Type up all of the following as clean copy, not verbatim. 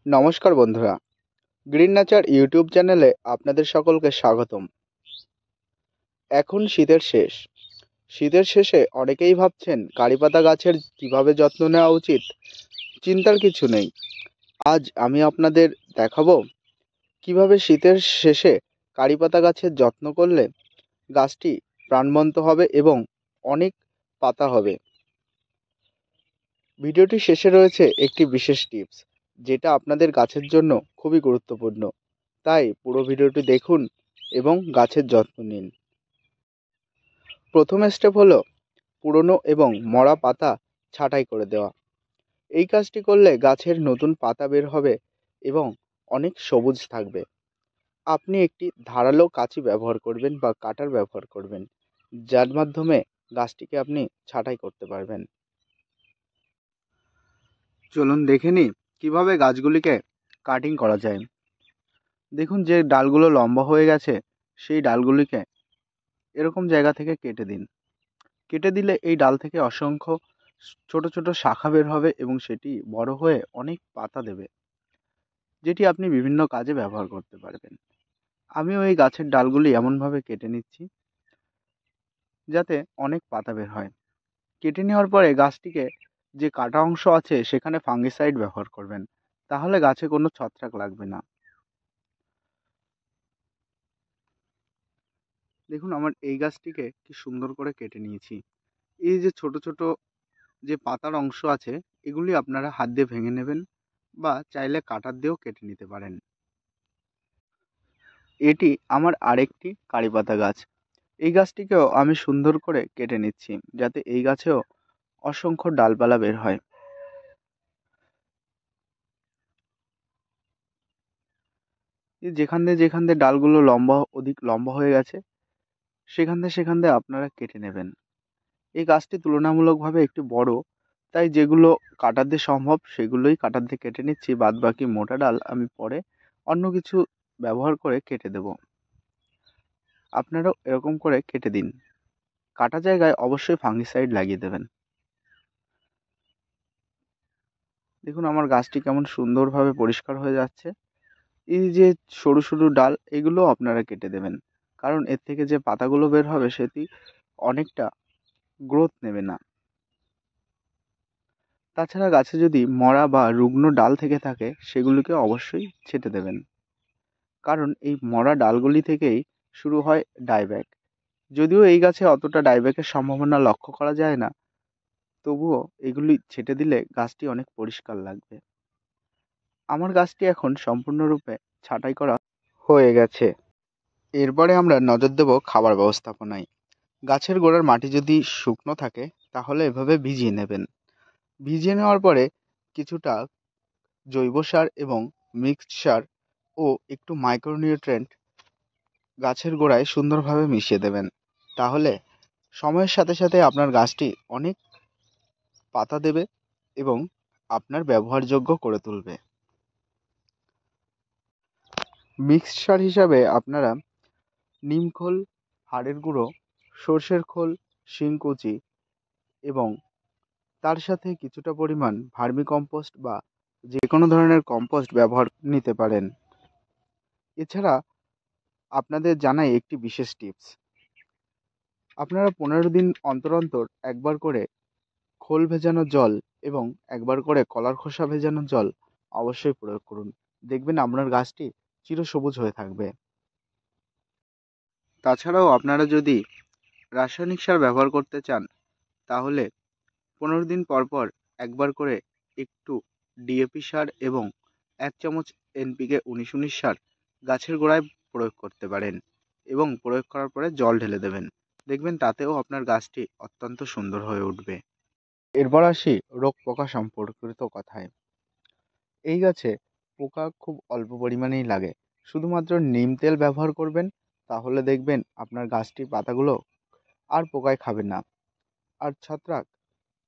নমস্কার বন্ধুরা, green nature YouTube চ্যানেলে আপনাদের সকলকে স্বাগতম। এখন শীতের শেষে অনেকেই ভাবছেন কারিপাতা গাছের কিভাবে যত্ন নেওয়া উচিত। চিন্তার কিছু নেই। আজ আমি আপনাদের দেখাবো কিভাবে শীতের শেষে কারিপাতা গাছের যত্ন করলে গাছটি প্রাণবন্ত হবে এবং অনেক পাতা হবে। ভিডিওটির শেষে রয়েছে একটি বিশেষ টিপস, যেটা আপনাদের গাছের জন্য খুবই গুরুত্বপূর্ণ। তাই পুরো ভিডিওটি দেখুন এবং গাছের যত্ন নিন। প্রথম স্টেপ হলো পুরনো এবং মরা পাতা ছাঁটাই করে দেওয়া। এই কাজটি করলে গাছের নতুন পাতা বের হবে এবং অনেক সবুজ থাকবে। আপনি একটি ধারালো কাঁচি ব্যবহার করবেন বা কাটার ব্যবহার করবেন, যার মাধ্যমে গাছটিকে আপনি ছাঁটাই করতে পারবেন। চলুন দেখে নিই কীভাবে গাছগুলিকে কাটিং করা যায়। দেখুন, যে ডালগুলো লম্বা হয়ে গেছে সেই ডালগুলিকে এরকম জায়গা থেকে কেটে দিন। কেটে দিলে এই ডাল থেকে অসংখ্য ছোট ছোট শাখা বের হবে এবং সেটি বড় হয়ে অনেক পাতা দেবে, যেটি আপনি বিভিন্ন কাজে ব্যবহার করতে পারবেন। আমিও এই গাছের ডালগুলি এমনভাবে কেটে নিচ্ছি যাতে অনেক পাতা বের হয়। কেটে নেওয়ার পরে গাছটিকে যে কাটা অংশ আছে সেখানে ফাঙ্গিসাইড ব্যবহার করবেন, তাহলে গাছে কোনো ছত্রাক লাগবে না। দেখুন, আমার এই গাছটিকে কি সুন্দর করে কেটে নিয়েছি। এই যে ছোট ছোট যে পাতার অংশ আছে এগুলি আপনারা হাত দিয়ে ভেঙে নেবেন বা চাইলে কাটার দিয়েও কেটে নিতে পারেন। এটি আমার আরেকটি কারিপাতা গাছ। এই গাছটিকেও আমি সুন্দর করে কেটে নিচ্ছি যাতে এই গাছেও অসংখ্য ডালপালা বের হয়। যেখান দিয়ে ডালগুলো অধিক লম্বা হয়ে গেছে সেখান দিয়ে আপনারা কেটে নেবেন। এই গাছটি তুলনামূলকভাবে একটু বড়, তাই যেগুলো কাটার দিয়ে সম্ভব সেগুলোই কাটার দিয়ে কেটে নিচ্ছি। বাদ বাকি মোটা ডাল আমি পরে অন্য কিছু ব্যবহার করে কেটে দেব। আপনারাও এরকম করে কেটে দিন। কাটা জায়গায় অবশ্যই ফাঙ্গিসাইড লাগিয়ে দেবেন। দেখুন, আমার গাছটি কেমন সুন্দরভাবে পরিষ্কার হয়ে যাচ্ছে। এই যে সরু সরু ডাল এগুলো আপনারা কেটে দেবেন, কারণ এর থেকে যে পাতাগুলো বের হবে সেটি অনেকটা গ্রোথ নেবে না। তাছাড়া গাছে যদি মরা বা রুগ্ন ডাল থেকে থাকে সেগুলিকে অবশ্যই ছেঁটে দেবেন, কারণ এই মরা ডালগুলি থেকেই শুরু হয় ডাইব্যাক। যদিও এই গাছে অতটা ডাইব্যাকের সম্ভাবনা লক্ষ্য করা যায় না, তবুও এগুলি ছেঁটে দিলে গাছটি অনেক পরিষ্কার লাগবে। আমার গাছটি এখন সম্পূর্ণরূপে ছাঁটাই করা হয়ে গেছে। এরপরে আমরা নজর দেব খাবার ব্যবস্থাপনায়। গাছের গোড়ার মাটি যদি শুকনো থাকে তাহলে এভাবে ভিজিয়ে নেবেন। ভিজিয়ে নেওয়ার পরে কিছুটা জৈব সার এবং মিক্সড সার ও একটু মাইক্রোনিউট্রেন্ট গাছের গোড়ায় সুন্দরভাবে মিশিয়ে দেবেন। তাহলে সময়ের সাথে সাথে আপনার গাছটি অনেক পাতা দেবে এবং আপনার ব্যবহারযোগ্য করে তুলবে। মিক্সড সার হিসাবে আপনারা নিমখোল, হাড়ের গুঁড়ো, সর্ষের খোল, শিংকুচি এবং তার সাথে কিছুটা পরিমাণ ভার্মি কম্পোস্ট বা যে কোনো ধরনের কম্পোস্ট ব্যবহার নিতে পারেন। এছাড়া আপনাদের জানাই একটি বিশেষ টিপস। আপনারা 15 দিন অন্তর অন্তর একবার করে খোল ভেজানো জল এবং একবার করে কলার খোসা ভেজানো জল অবশ্যই প্রয়োগ করুন। দেখবেন আপনার গাছটি চিরসবুজ হয়ে থাকবে। তাছাড়াও আপনারা যদি রাসায়নিক সার ব্যবহার করতে চান তাহলে 15 দিন পর পর একবার করে একটু ডিএপি সার এবং 1 চামচ এনপিকে 19-19 সার গাছের গোড়ায় প্রয়োগ করতে পারেন এবং প্রয়োগ করার পরে জল ঢেলে দেবেন। দেখবেন তাতেও আপনার গাছটি অত্যন্ত সুন্দর হয়ে উঠবে। এরপর আসি রোগ পোকা সম্পর্কিত কথায়। এই গাছে পোকা খুব অল্প পরিমাণেই লাগে। শুধুমাত্র নিম তেল ব্যবহার করবেন, তাহলে দেখবেন আপনার গাছটির পাতাগুলো আর পোকায় খাবে না। আর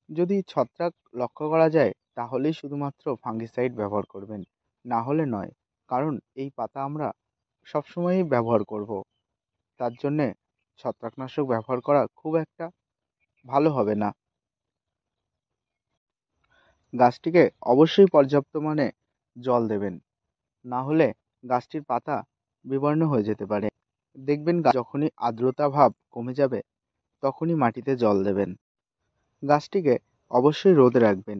যদি ছত্রাক লক্ষ্য করা যায় তাহলেই শুধুমাত্র ফাঙ্গিসাইড ব্যবহার করবেন, না হলে নয়। কারণ এই পাতা আমরা সবসময়ই ব্যবহার করব, তার জন্যে ছত্রাকনাশক ব্যবহার করা খুব একটা ভালো হবে না। গাছটিকে অবশ্যই পর্যাপ্ত মানে জল দেবেন, না হলে গাছটির পাতা বিবর্ণ হয়ে যেতে পারে। দেখবেন যখনই আর্দ্রতা ভাব কমে যাবে তখনই মাটিতে জল দেবেন। গাছটিকে অবশ্যই রোদে রাখবেন।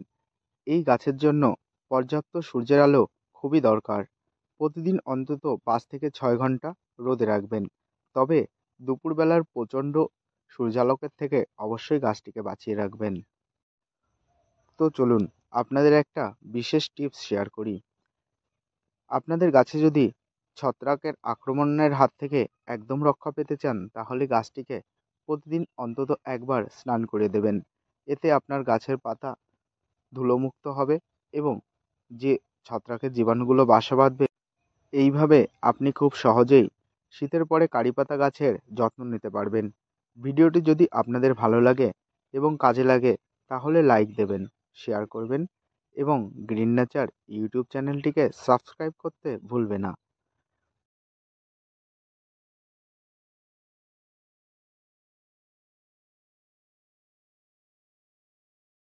এই গাছের জন্য পর্যাপ্ত সূর্যের আলো খুবই দরকার। প্রতিদিন অন্তত 5 থেকে 6 ঘন্টা রোদে রাখবেন। তবে দুপুরবেলার প্রচণ্ড সূর্যালোকের থেকে অবশ্যই গাছটিকে বাঁচিয়ে রাখবেন। তো চলুন আপনাদের একটা বিশেষ টিপস শেয়ার করি। আপনাদের গাছে যদি ছত্রাকের আক্রমণের হাত থেকে একদম রক্ষা পেতে চান তাহলে গাছটিকে প্রতিদিন অন্তত একবার স্নান করে দেবেন। এতে আপনার গাছের পাতা ধুলোমুক্ত হবে এবং যে ছত্রাকের জীবাণুগুলো বাসা বাঁধবে, এইভাবে আপনি খুব সহজেই শীতের পরে কারি পাতা গাছের যত্ন নিতে পারবেন। ভিডিওটি যদি আপনাদের ভালো লাগে এবং কাজে লাগে তাহলে লাইক দেবেন, শেয়ার করবেন এবং গ্রিন নেচার ইউটিউব চ্যানেলটিকে সাবস্ক্রাইব করতে ভুলবে না।